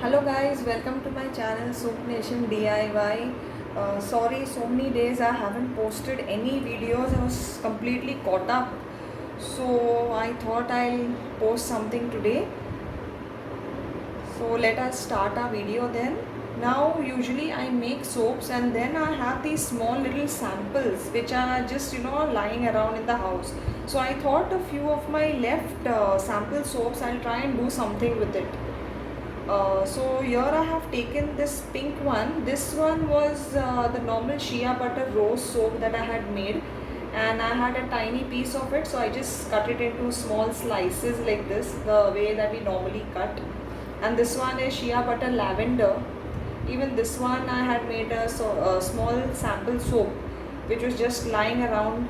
Hello guys, welcome to my channel Soap Nation DIY. Sorry, so many days I haven't posted any videos. I was completely caught up. So I thought I'll post something today. So let us start our video then. Now usually I make soaps and then I have these small little samples which are just lying around in the house. So I thought a few of my left sample soaps, I'll try and do something with it. So here I have taken this pink one. This one was the normal shea butter rose soap that I had made, and I had a tiny piece of it, so I just cut it into small slices like this, the way that we normally cut. And this one is shea butter lavender. Even this one I had made a small sample soap which was just lying around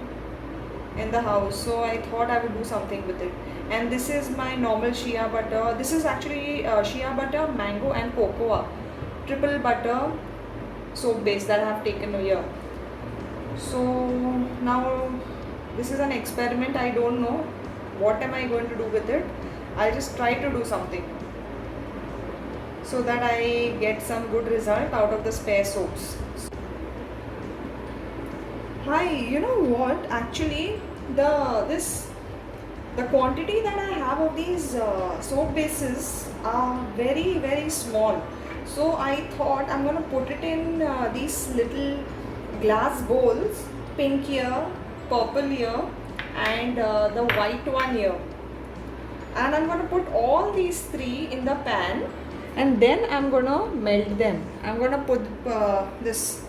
in the house, so I thought I would do something with it. And this is my normal shea butter. This is actually shea butter, mango and cocoa triple butter soap base that I have taken here. So now this is an experiment. I don't know what am I going to do with it. I'll just try to do something so that I get some good result out of the spare soaps. Hi, you know what? Actually, the quantity that I have of these soap bases are very small. So I thought I'm gonna put it in these little glass bowls, pink here, purple here, and the white one here. And I'm gonna put all these three in the pan, and then I'm gonna melt them. I'm gonna put this.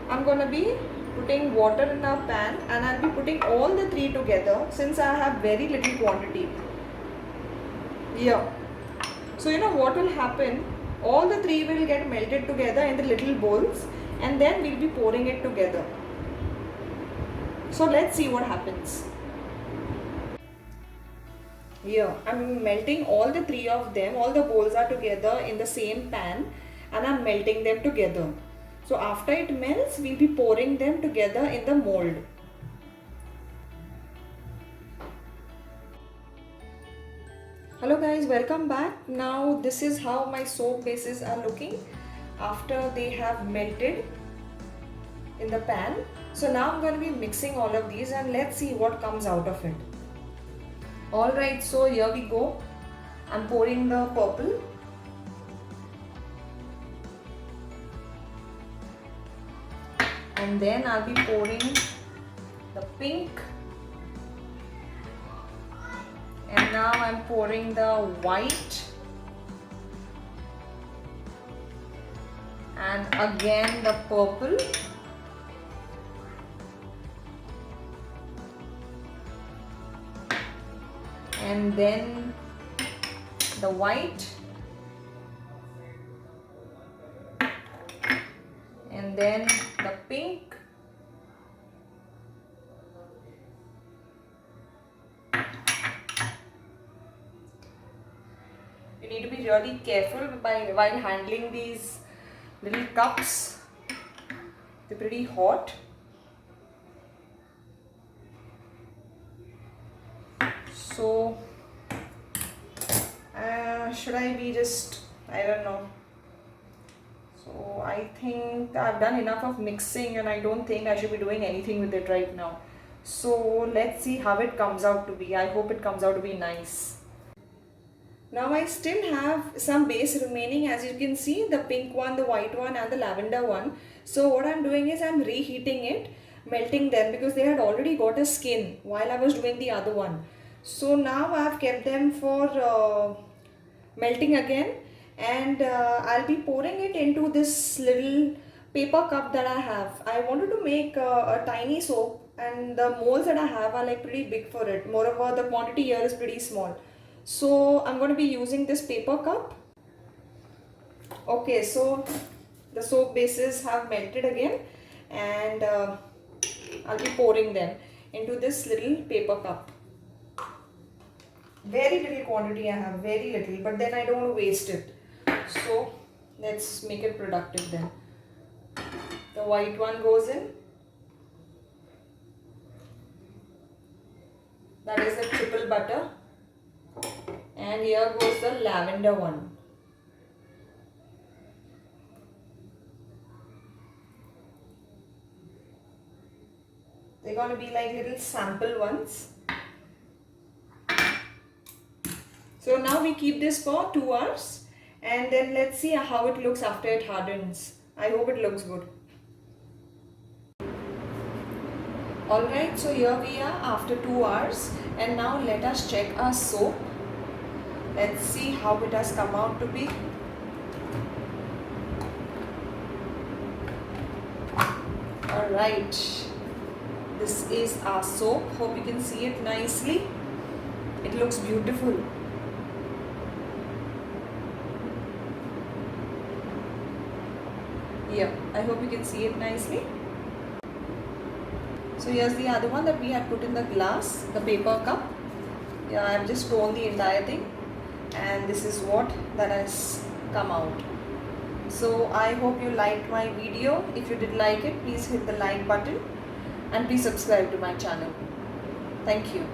I'm gonna be putting water in a pan, and I'll be putting all the three together since I have very little quantity. Yeah. So you know what will happen? All the three will get melted together in the little bowls, and then we'll be pouring it together. So let's see what happens. Yeah, I'm melting all the three of them. All the bowls are together in the same pan, and I'm melting them together. So after it melts, we'll be pouring them together in the mold. Hello guys, welcome back. Now this is how my soap bases are looking after they have melted in the pan. So now I'm going to be mixing all of these and let's see what comes out of it. Alright, so here we go. I'm pouring the purple. And then I'll be pouring the pink. And now I'm pouring the white. And again the purple. And then the white. And then the pink. You need to be really careful while handling these little cups. They're pretty hot. So should I be just, I don't know. So I think I've done enough of mixing and I don't think I should be doing anything with it right now. So let's see how it comes out to be. I hope it comes out to be nice. Now I still have some base remaining, as you can see, the pink one, the white one and the lavender one. So what I'm doing is I'm reheating it, melting them because they had already got a skin while I was doing the other one. So now I have kept them for melting again, and I'll be pouring it into this little paper cup that I have. I wanted to make a tiny soap and the molds that I have are like pretty big for it. Moreover, the quantity here is pretty small. So I'm going to be using this paper cup. Okay, so the soap bases have melted again, and I'll be pouring them into this little paper cup. Very little quantity I have, very little, but then I don't want to waste it. So let's make it productive then. The white one goes in. That is the triple butter. And here goes the lavender one. They're going to be like little sample ones. So now we keep this for 2 hours and then let's see how it looks after it hardens. I hope it looks good. Alright, so here we are after 2 hours and now let us check our soap. Let's see how it has come out to be. Alright, this is our soap. Hope you can see it nicely. It looks beautiful. Yeah, I hope you can see it nicely. So here's the other one that we had put in the glass, the paper cup. Yeah, I've just thrown the entire thing and this is what that has come out. So I hope you liked my video. If you did like it, please hit the like button and please subscribe to my channel. Thank you.